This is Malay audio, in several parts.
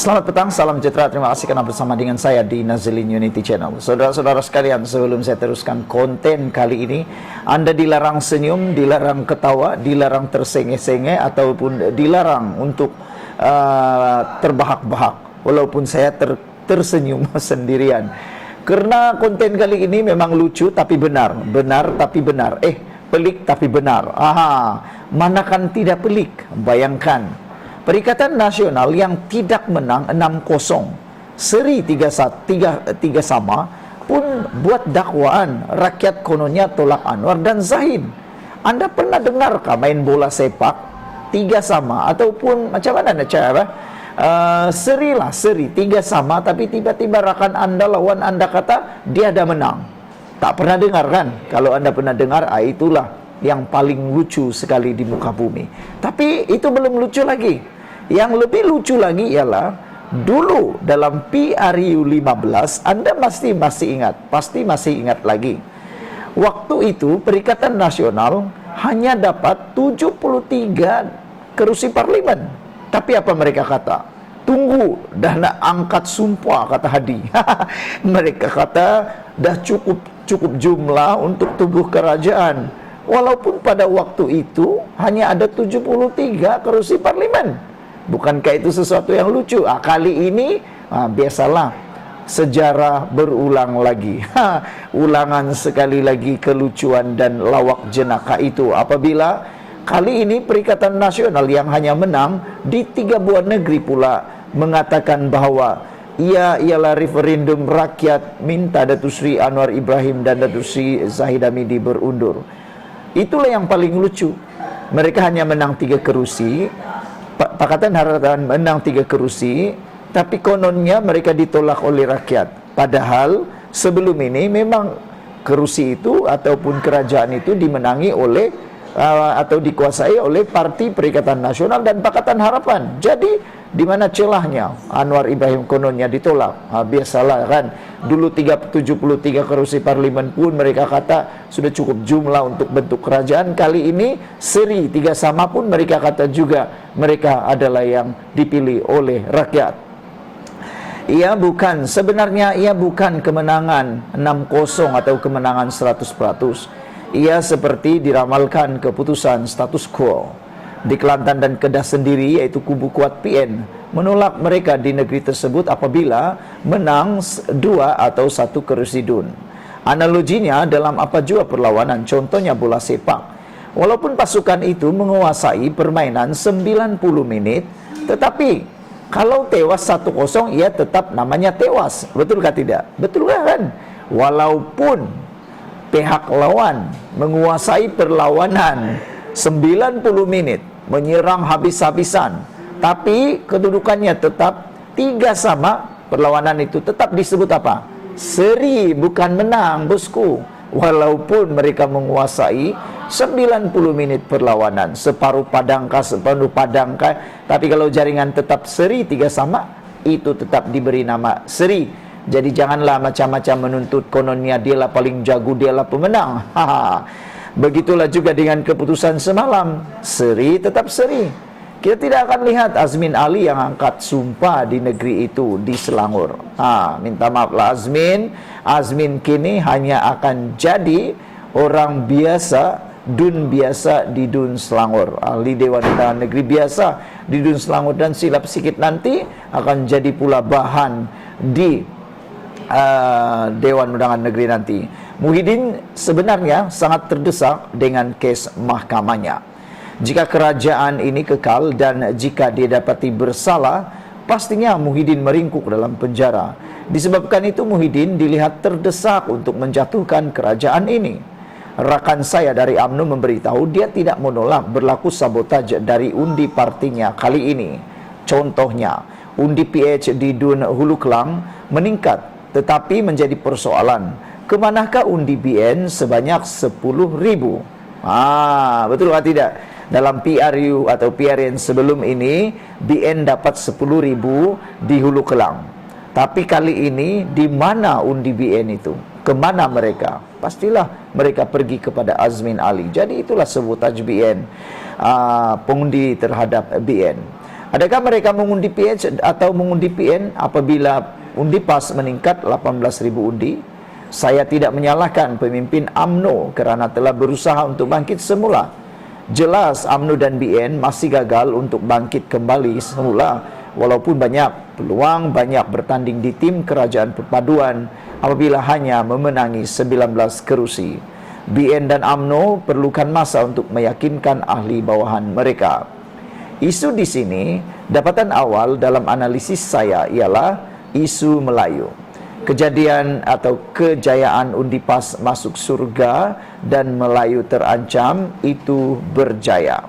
Selamat petang, salam sejahtera. Terima kasih karena bersama dengan saya di Nazilin Unity Channel. Saudara-saudara sekalian, sebelum saya teruskan konten kali ini, Anda dilarang senyum, dilarang ketawa, dilarang tersenge-senge, ataupun dilarang untuk terbahak-bahak. Walaupun saya tersenyum sendirian. Karena konten kali ini memang lucu tapi benar, benar tapi benar. Pelik tapi benar. Mana kan tidak pelik? Bayangkan. Perikatan Nasional yang tidak menang 6-0, seri 3 sama, pun buat dakwaan rakyat kononnya tolak Anwar dan Zahid. Anda pernah dengarkah main bola sepak 3 sama ataupun macam mana nak cara? Seri 3 sama, tapi tiba-tiba rakan Anda, lawan Anda kata dia ada menang. Tak pernah dengar kan? Kalau Anda pernah dengar, itulah yang paling lucu sekali di muka bumi. Tapi itu belum lucu lagi. Yang lebih lucu lagi ialah dulu dalam PRU 15, Anda pasti masih ingat lagi. Waktu itu Perikatan Nasional hanya dapat 73 kerusi parlimen. Tapi apa mereka kata? Tunggu, dah nak angkat sumpah, kata Hadi. Mereka kata dah cukup jumlah untuk tubuh kerajaan. Walaupun pada waktu itu hanya ada 73 kerusi parlimen. Bukankah itu sesuatu yang lucu? Kali ini biasalah, sejarah berulang lagi. Ulangan sekali lagi kelucuan dan lawak jenaka itu. Apabila kali ini Perikatan Nasional yang hanya menang di 3 buah negeri pula mengatakan bahwa ialah referendum rakyat minta Datuk Seri Anwar Ibrahim dan Datuk Seri Zahid Hamidi berundur. Itulah yang paling lucu. Mereka hanya menang 3 kerusi. Pakatan Harapan menang 3 kerusi, tapi kononnya mereka ditolak oleh rakyat. Padahal sebelum ini memang kerusi itu ataupun kerajaan itu dimenangi oleh atau dikuasai oleh Parti Perikatan Nasional dan Pakatan Harapan. Jadi di mana celahnya Anwar Ibrahim kononnya ditolak? Biasalah kan. Dulu 73 kerusi parlimen pun mereka kata sudah cukup jumlah untuk bentuk kerajaan. Kali ini seri 3 sama pun mereka kata juga mereka adalah yang dipilih oleh rakyat. Sebenarnya ia bukan kemenangan 6-0 atau kemenangan 100%. Ia seperti diramalkan keputusan status quo. Di Kelantan dan Kedah sendiri, yaitu kubu kuat PN menolak mereka di negeri tersebut apabila menang 2 atau 1 kerusi DUN. Analoginya dalam apa jua perlawanan, contohnya bola sepak. Walaupun pasukan itu menguasai permainan 90 menit, tetapi kalau tewas 1-0, ia tetap namanya tewas. Betulkah tidak? Betulkah kan? Walaupun pihak lawan menguasai perlawanan 90 menit, menyerang habis-habisan, tapi kedudukannya tetap 3 sama, perlawanan itu tetap disebut apa? Seri, bukan menang, bosku. Walaupun mereka menguasai 90 menit perlawanan, separuh padangkah, tapi kalau jaringan tetap seri 3 sama, itu tetap diberi nama seri. Jadi janganlah macam-macam menuntut kononnya dialah paling jago, dialah pemenang. Begitulah juga dengan keputusan semalam, seri tetap seri. Kita tidak akan lihat Azmin Ali yang angkat sumpah di negeri itu, di Selangor. Minta maaflah Azmin kini hanya akan jadi orang biasa, DUN biasa di DUN Selangor, ahli Dewan Undangan Negeri biasa di DUN Selangor, dan silap sikit nanti akan jadi pula bahan di Dewan Undangan Negeri nanti. Muhyiddin sebenarnya sangat terdesak dengan kes mahkamahnya. Jika kerajaan ini kekal dan jika dia dapati bersalah, pastinya Muhyiddin meringkuk dalam penjara. Disebabkan itu Muhyiddin dilihat terdesak untuk menjatuhkan kerajaan ini. Rakan saya dari UMNO memberitahu dia tidak menolak berlaku sabotaj dari undi partinya kali ini. Contohnya, undi PH di DUN Hulu Kelang meningkat, tetapi menjadi persoalan, kemanakah undi BN sebanyak 10.000? Betul atau tidak? Dalam PRU atau PRN sebelum ini, BN dapat 10.000 di Hulu Kelang. Tapi kali ini, di mana undi BN itu? Kemana mereka? Pastilah mereka pergi kepada Azmin Ali. Jadi itulah sabotaj BN, pengundi terhadap BN. Adakah mereka mengundi PH atau mengundi PN apabila undi PAS meningkat 18.000 undi? Saya tidak menyalahkan pemimpin UMNO kerana telah berusaha untuk bangkit semula. Jelas UMNO dan BN masih gagal untuk bangkit kembali semula, walaupun banyak peluang, banyak bertanding di tim kerajaan perpaduan apabila hanya memenangi 19 kerusi. BN dan UMNO perlukan masa untuk meyakinkan ahli bawahan mereka. Isu di sini, dapatan awal dalam analisis saya ialah isu Melayu. Kejadian atau kejayaan undi PAS masuk surga dan Melayu terancam itu berjaya.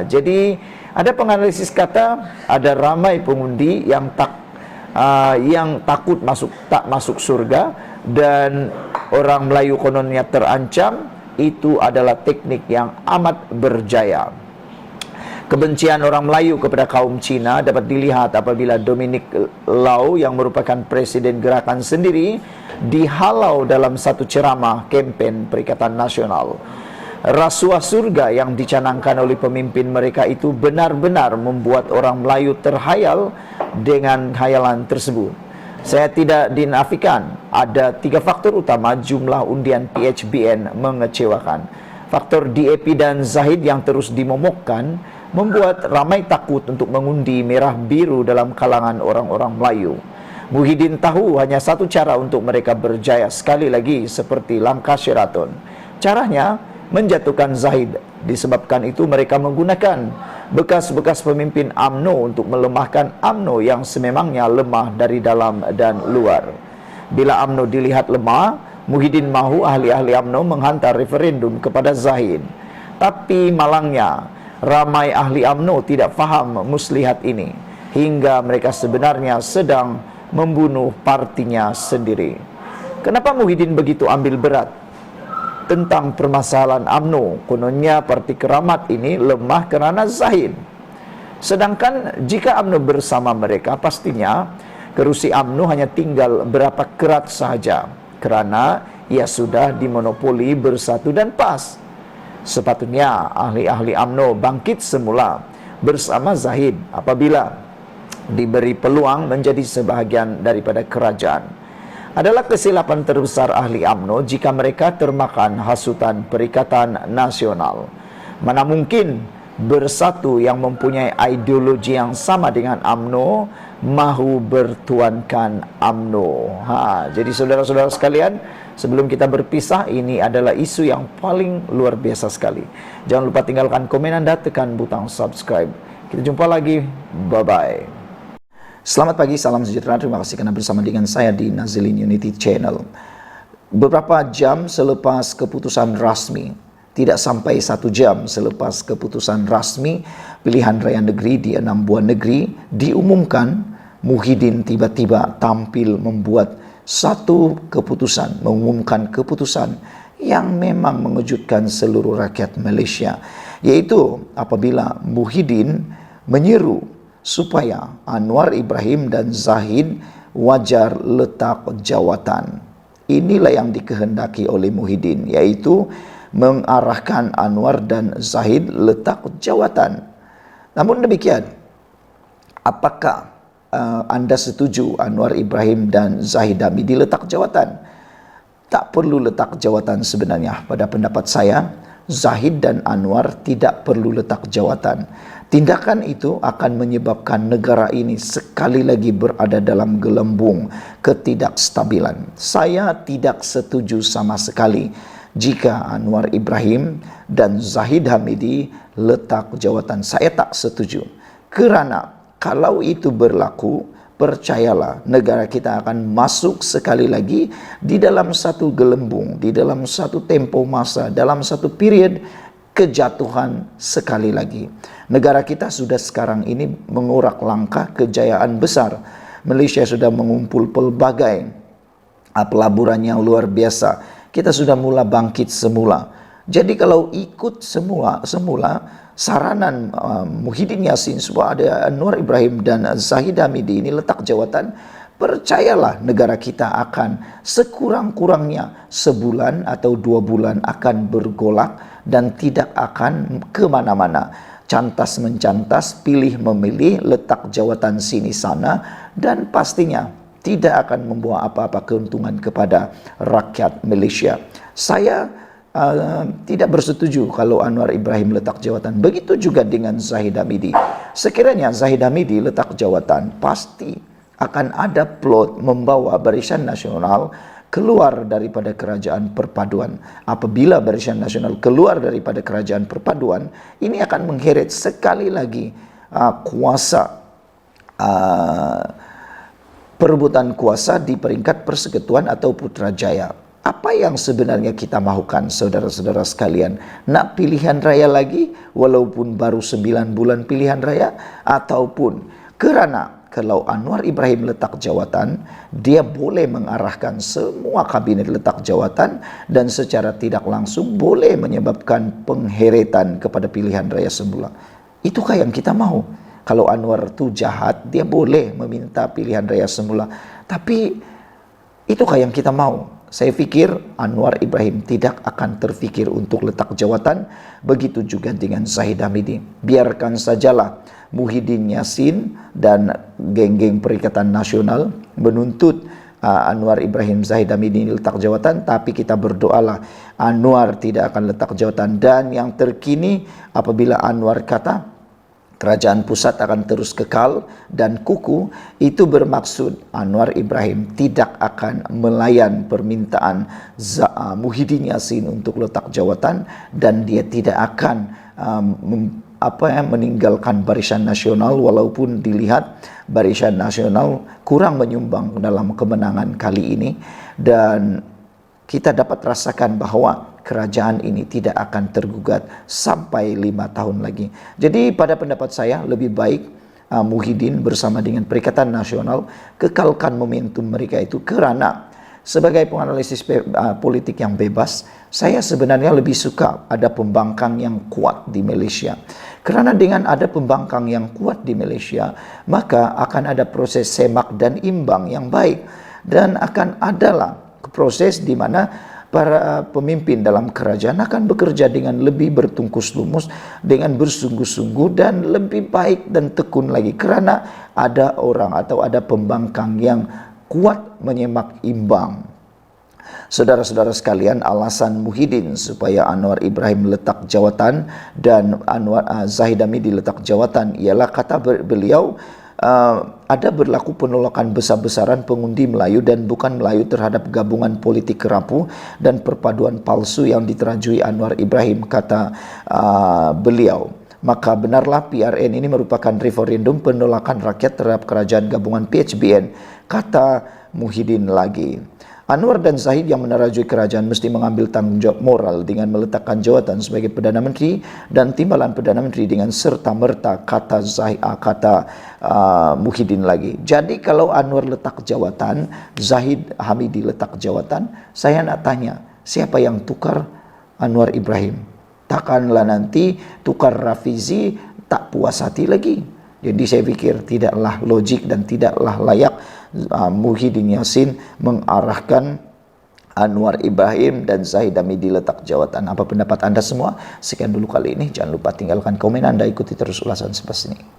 Jadi ada penganalisis kata ada ramai pengundi yang takut tak masuk surga dan orang Melayu kononnya terancam. Itu adalah teknik yang amat berjaya. Kebencian orang Melayu kepada kaum Cina dapat dilihat apabila Dominic Lau yang merupakan presiden gerakan sendiri dihalau dalam satu ceramah kempen Perikatan Nasional. Rasuah surga yang dicanangkan oleh pemimpin mereka itu benar-benar membuat orang Melayu terhayal dengan khayalan tersebut. Saya tidak dinafikan ada 3 faktor utama jumlah undian PHBN mengecewakan. Faktor DAP dan Zahid yang terus dimomokkan membuat ramai takut untuk mengundi merah biru dalam kalangan orang-orang Melayu. Muhyiddin tahu hanya satu cara untuk mereka berjaya sekali lagi seperti langkah Sheraton. Caranya menjatuhkan Zahid. Disebabkan itu mereka menggunakan bekas-bekas pemimpin UMNO untuk melemahkan UMNO yang sememangnya lemah dari dalam dan luar. Bila UMNO dilihat lemah, Muhyiddin mahu ahli-ahli UMNO menghantar referendum kepada Zahid. Tapi malangnya, ramai ahli UMNO tidak faham muslihat ini, hingga mereka sebenarnya sedang membunuh partinya sendiri. Kenapa Muhyiddin begitu ambil berat tentang permasalahan UMNO? Kononnya parti keramat ini lemah kerana Zahid. Sedangkan jika UMNO bersama mereka, pastinya kerusi UMNO hanya tinggal berapa kerat sahaja, kerana ia sudah dimonopoli Bersatu dan PAS. Sepatutnya ahli-ahli UMNO bangkit semula bersama Zahid apabila diberi peluang menjadi sebahagian daripada kerajaan. Adalah kesilapan terbesar ahli UMNO jika mereka termakan hasutan Perikatan Nasional. Mana mungkin Bersatu yang mempunyai ideologi yang sama dengan UMNO mahu bertuankan UMNO. Jadi saudara-saudara sekalian, sebelum kita berpisah, ini adalah isu yang paling luar biasa sekali. Jangan lupa tinggalkan komen Anda, tekan butang subscribe. Kita jumpa lagi. Bye-bye. Selamat pagi, salam sejahtera. Terima kasih karena bersama dengan saya di Nazilin Unity Channel. Beberapa jam selepas keputusan rasmi, tidak sampai 1 jam selepas keputusan rasmi pilihan raya negeri di 6 buah negeri diumumkan, Muhyiddin tiba-tiba tampil membuat satu keputusan, mengumumkan keputusan yang memang mengejutkan seluruh rakyat Malaysia, yaitu apabila Muhyiddin menyeru supaya Anwar Ibrahim dan Zahid wajar letak jawatan. Inilah yang dikehendaki oleh Muhyiddin, yaitu mengarahkan Anwar dan Zahid letak jawatan. Namun demikian, apakah anda setuju Anwar Ibrahim dan Zahid Hamidi letak jawatan? Tak perlu letak jawatan sebenarnya. Pada pendapat saya, Zahid dan Anwar tidak perlu letak jawatan. Tindakan itu akan menyebabkan negara ini sekali lagi berada dalam gelembung ketidakstabilan. Saya tidak setuju sama sekali jika Anwar Ibrahim dan Zahid Hamidi letak jawatan. Saya tak setuju. Kerana kalau itu berlaku, percayalah negara kita akan masuk sekali lagi di dalam satu gelembung, di dalam satu tempo masa, dalam satu period kejatuhan sekali lagi. Negara kita sudah sekarang ini mengurak langkah kejayaan besar. Malaysia sudah mengumpul pelbagai pelaburan yang luar biasa. Kita sudah mula bangkit semula. Jadi kalau ikut semula saranan Muhyiddin Yassin supaya ada Anwar Ibrahim dan Zahid Hamidi ini letak jawatan, percayalah negara kita akan sekurang-kurangnya sebulan atau 2 bulan akan bergolak dan tidak akan kemana-mana. cantas mencantas, pilih memilih, letak jawatan sini sana, dan pastinya tidak akan membawa apa-apa keuntungan kepada rakyat Malaysia. Saya tidak bersetuju kalau Anwar Ibrahim letak jawatan. Begitu juga dengan Zahid Hamidi. Sekiranya Zahid Hamidi letak jawatan, pasti akan ada plot membawa Barisan Nasional keluar daripada kerajaan perpaduan. Apabila Barisan Nasional keluar daripada kerajaan perpaduan, ini akan mengheret sekali lagi kuasa, perebutan kuasa di peringkat persekutuan atau Putrajaya. Apa yang sebenarnya kita mahukan, saudara-saudara sekalian? Nak pilihan raya lagi walaupun baru 9 bulan pilihan raya? Ataupun kerana kalau Anwar Ibrahim letak jawatan, dia boleh mengarahkan semua kabinet letak jawatan dan secara tidak langsung boleh menyebabkan pengheretan kepada pilihan raya semula. Itukah yang kita mahu? Kalau Anwar itu jahat, dia boleh meminta pilihan raya semula. Tapi itukah yang kita mahu? Saya fikir Anwar Ibrahim tidak akan terfikir untuk letak jawatan. Begitu juga dengan Zahid Hamidi. Biarkan sajalah Muhyiddin Yassin dan geng-geng Perikatan Nasional menuntut Anwar Ibrahim Zahid Hamidi letak jawatan, tapi kita berdoalah Anwar tidak akan letak jawatan. Dan yang terkini, apabila Anwar kata kerajaan pusat akan terus kekal dan kukuh, itu bermaksud Anwar Ibrahim tidak akan melayan permintaan Muhyiddin Yassin untuk letak jawatan, dan dia tidak akan meninggalkan Barisan Nasional walaupun dilihat Barisan Nasional kurang menyumbang dalam kemenangan kali ini. Dan kita dapat rasakan bahwa kerajaan ini tidak akan tergugat sampai 5 tahun lagi. Jadi pada pendapat saya lebih baik Muhyiddin bersama dengan Perikatan Nasional kekalkan momentum mereka itu, kerana sebagai penganalisis politik yang bebas, saya sebenarnya lebih suka ada pembangkang yang kuat di Malaysia. Kerana dengan ada pembangkang yang kuat di Malaysia, maka akan ada proses semak dan imbang yang baik, dan akan adalah proses di mana para pemimpin dalam kerajaan akan bekerja dengan lebih bertungkus lumus, dengan bersungguh-sungguh dan lebih baik dan tekun lagi, kerana ada orang atau ada pembangkang yang kuat menyemak imbang. Saudara-saudara sekalian, alasan Muhyiddin supaya Anwar Ibrahim letak jawatan dan Zahid Hamidi letak jawatan ialah, kata beliau, ada berlaku penolakan besar-besaran pengundi Melayu dan bukan Melayu terhadap gabungan politik kerapu dan perpaduan palsu yang diterajui Anwar Ibrahim, kata beliau. Maka benarlah PRN ini merupakan referendum penolakan rakyat terhadap kerajaan gabungan PHBN, kata Muhyiddin lagi. Anwar dan Zahid yang menerajui kerajaan mesti mengambil tanggung jawab moral dengan meletakkan jawatan sebagai Perdana Menteri dan timbalan Perdana Menteri dengan serta-merta, kata Muhyiddin lagi. Jadi kalau Anwar letak jawatan, Zahid Hamidi letak jawatan, saya nak tanya, siapa yang tukar Anwar Ibrahim? Takkanlah nanti tukar Rafizi tak puas hati lagi. Jadi saya pikir tidaklah logik dan tidaklah layak Muhyiddin Yassin mengarahkan Anwar Ibrahim dan Zahid Hamidi letak jawatan. Apa pendapat Anda semua? Sekian dulu kali ini. Jangan lupa tinggalkan komen Anda, ikuti terus ulasan sepas ini.